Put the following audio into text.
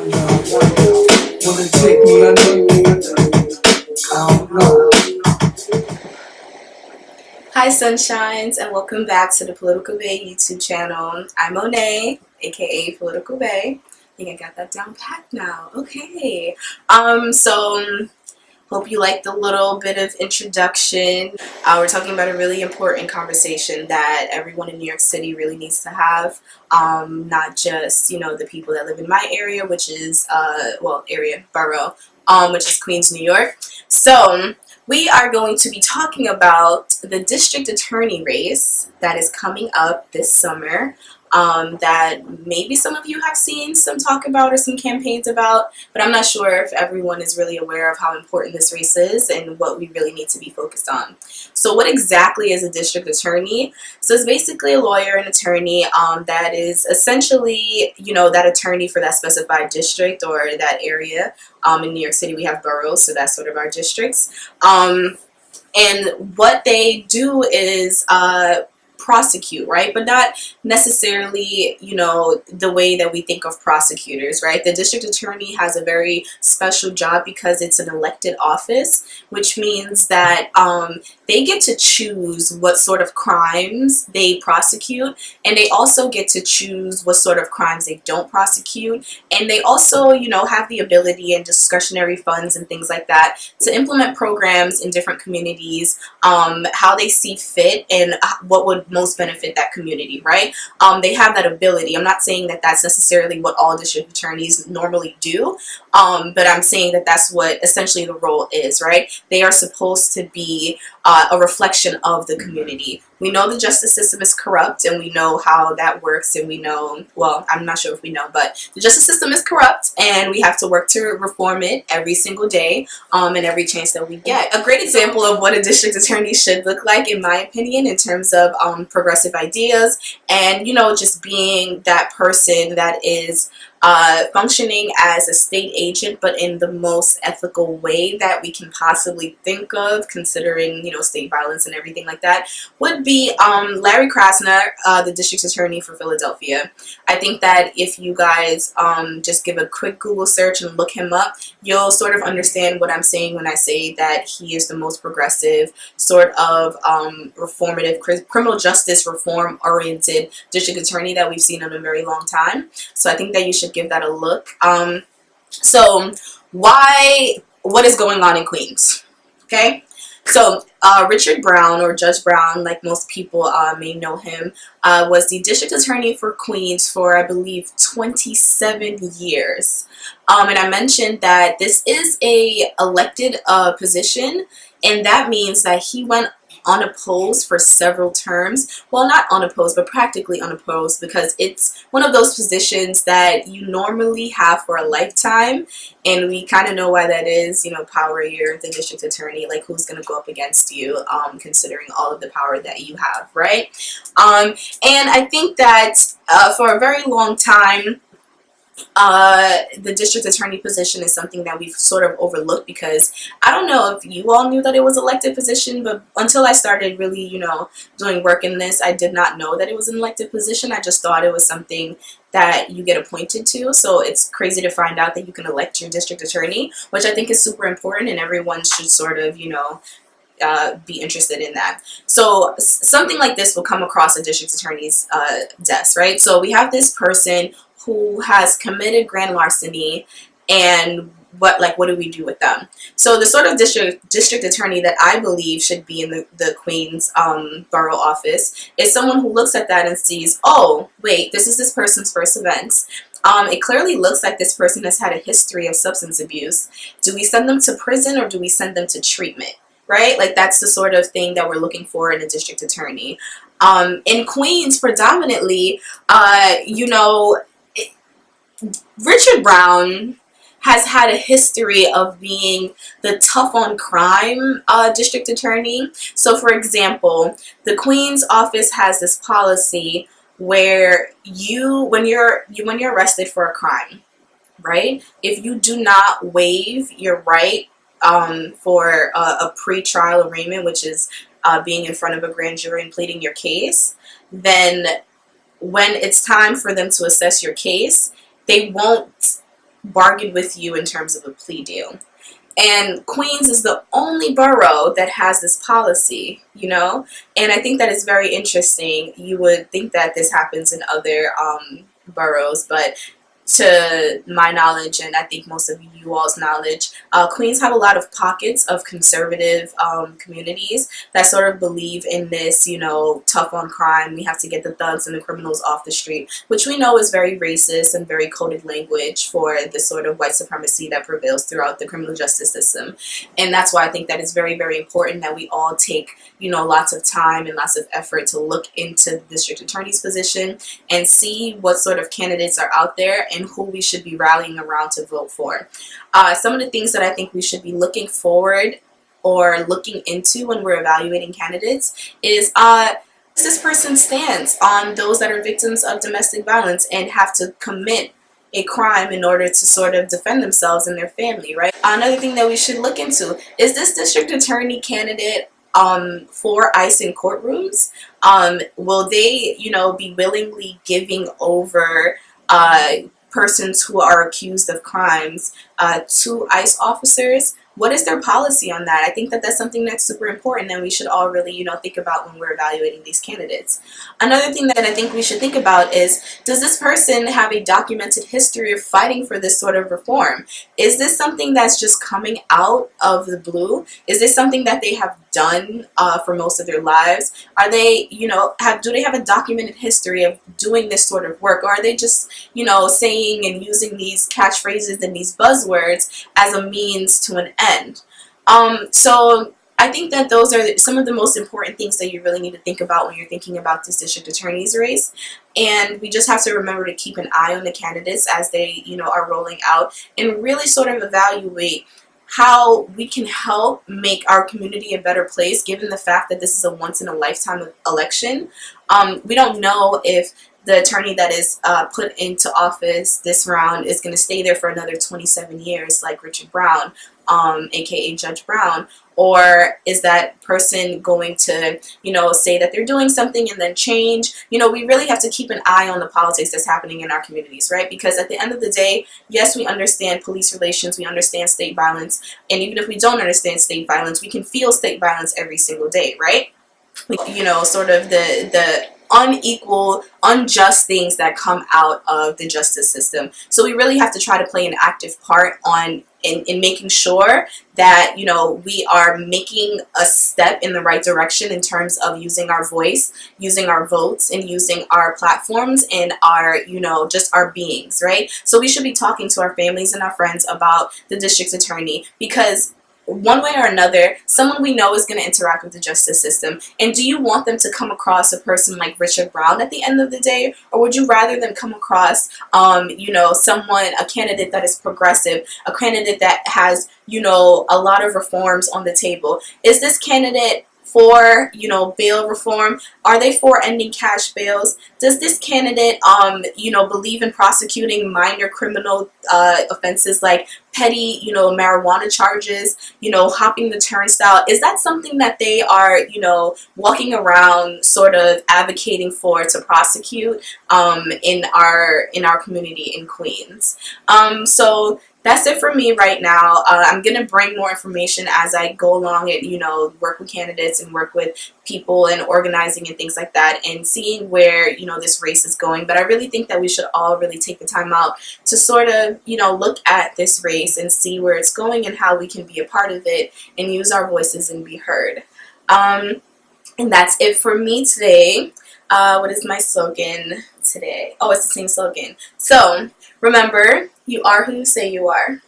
Wanna take me under? I don't know. Hi Sunshines, and welcome back to the Political Bay YouTube channel. I'm Monet, aka Political Bay. I think I got that down pat now. Okay. Hope you liked the little bit of introduction. We're talking about a really important conversation that everyone in New York City really needs to have. Not just, the people that live in my area, which is, borough, which is Queens, New York. So, we are going to be talking about the district attorney race that is coming up this summer. That maybe some of you have seen some talk about or some campaigns about, but I'm not sure if everyone is really aware of how important this race is and what we really need to be focused on. So what exactly is a district attorney? So it's basically a lawyer and attorney that is essentially, that attorney for that specified district or that area. In New York City, we have boroughs, so that's sort of our districts. And what they do is prosecute, right? But not necessarily, the way that we think of prosecutors, right? The district attorney has a very special job because it's an elected office, which means that they get to choose what sort of crimes they prosecute, and they also get to choose what sort of crimes they don't prosecute, and they also, have the ability and discretionary funds and things like that to implement programs in different communities, how they see fit and what would most benefit that community, right? They have that ability. I'm not saying that that's necessarily what all district attorneys normally do, but I'm saying that that's what essentially the role is, right? They are supposed to be a reflection of the community. We know the justice system is corrupt, and we know how that works, and we know, well, I'm not sure if we know, but the justice system is corrupt, and we have to work to reform it every single day, and every chance that we get. A great example of what a district attorney should look like, in my opinion, in terms of progressive ideas, and, just being that person that is functioning as a state agent, but in the most ethical way that we can possibly think of, considering, state violence and everything like that, would be Larry Krasner, the district attorney for Philadelphia. I think that if you guys just give a quick Google search and look him up, you'll sort of understand what I'm saying when I say that he is the most progressive, sort of reformative, criminal justice reform-oriented district attorney that we've seen in a very long time. So I think that you should give that a look. So what is going on in Queens? Okay, so Richard Brown, or Judge Brown, like most people may know him, was the district attorney for Queens for, I believe, 27 years. And I mentioned that this is a elected position, and that means that he went unopposed for several terms. Well, not unopposed, but practically unopposed, because it's one of those positions that you normally have for a lifetime, and we kind of know why that is. Power, you're the district attorney, like who's going to go up against you, considering all of the power that you have, right? And I think that for a very long time, the district attorney position is something that we've sort of overlooked, because I don't know if you all knew that it was an elected position, but until I started really, doing work in this, I did not know that it was an elected position. I just thought it was something that you get appointed to. So it's crazy to find out that you can elect your district attorney, which I think is super important, and everyone should sort of, be interested in that. So something like this will come across a district attorney's desk, right? So we have this person who has committed grand larceny, and what do we do with them? So the sort of district attorney that I believe should be in the Queens borough office is someone who looks at that and sees, oh wait, this is this person's first offense. It clearly looks like this person has had a history of substance abuse. Do we send them to prison, or do we send them to treatment? Right? Like, that's the sort of thing that we're looking for in a district attorney. In Queens, predominantly, Richard Brown has had a history of being the tough on crime district attorney. So, for example, the Queens office has this policy where when you're arrested for a crime, right? If you do not waive your right for a pre-trial arraignment, which is being in front of a grand jury and pleading your case, then when it's time for them to assess your case, they won't bargain with you in terms of a plea deal. And Queens is the only borough that has this policy, you know? And I think that is very interesting. You would think that this happens in other boroughs, but to my knowledge, and I think most of you all's knowledge, Queens have a lot of pockets of conservative communities that sort of believe in this, you know, tough on crime. We have to get the thugs and the criminals off the street, which we know is very racist and very coded language for the sort of white supremacy that prevails throughout the criminal justice system. And that's why I think that it's very, very important that we all take, you know, lots of time and lots of effort to look into the district attorney's position and see what sort of candidates are out there and who we should be rallying around to vote for. Some of the things that I think we should be looking forward or looking into when we're evaluating candidates is this person's stance on those that are victims of domestic violence and have to commit a crime in order to sort of defend themselves and their family, right? Another thing that we should look into is this district attorney candidate for ICE in courtrooms. Will they, you know, be willingly giving over persons who are accused of crimes to ICE officers? What is their policy on that? I think that that's something that's super important and we should all really, you know, think about when we're evaluating these candidates. Another thing that I think we should think about is, does this person have a documented history of fighting for this sort of reform? Is this something that's just coming out of the blue? Is this something that they have done for most of their lives? Are they, you know, do they have a documented history of doing this sort of work? Or are they just, you know, saying and using these catchphrases and these buzzwords as a means to an end? So I think that those are some of the most important things that you really need to think about when you're thinking about this district attorney's race. And we just have to remember to keep an eye on the candidates as they, you know, are rolling out and really sort of evaluate how we can help make our community a better place, given the fact that this is a once-in-a-lifetime election. We don't know if the attorney that is put into office this round is going to stay there for another 27 years, like Richard Brown, aka Judge Brown, or is that person going to, you know, say that they're doing something and then change? You know, we really have to keep an eye on the politics that's happening in our communities, right? Because at the end of the day, yes, we understand police relations, we understand state violence, and even if we don't understand state violence, we can feel state violence every single day, right? You know, sort of the unequal, unjust things that come out of the justice system. So we really have to try to play an active part in making sure that, you know, we are making a step in the right direction in terms of using our voice, using our votes, and using our platforms and our, you know, just our beings, right? So we should be talking to our families and our friends about the district attorney, because one way or another, someone we know is going to interact with the justice system. And do you want them to come across a person like Richard Brown at the end of the day? Or would you rather them come across, you know, a candidate that is progressive, a candidate that has, you know, a lot of reforms on the table? Is this candidate for, you know, bail reform? Are they for ending cash bails? Does this candidate, you know, believe in prosecuting minor criminal offenses like petty, you know, marijuana charges, you know, hopping the turnstile? Is that something that they are, you know, walking around sort of advocating for to prosecute in our community in Queens? So that's it for me right now. I'm going to bring more information as I go along and, you know, work with candidates and work with people and organizing and things like that and seeing where, you know, this race is going. But I really think that we should all really take the time out to sort of, you know, look at this race and see where it's going and how we can be a part of it and use our voices and be heard. And that's it for me today. What is my slogan today? Oh, it's the same slogan. So remember, you are who you say you are.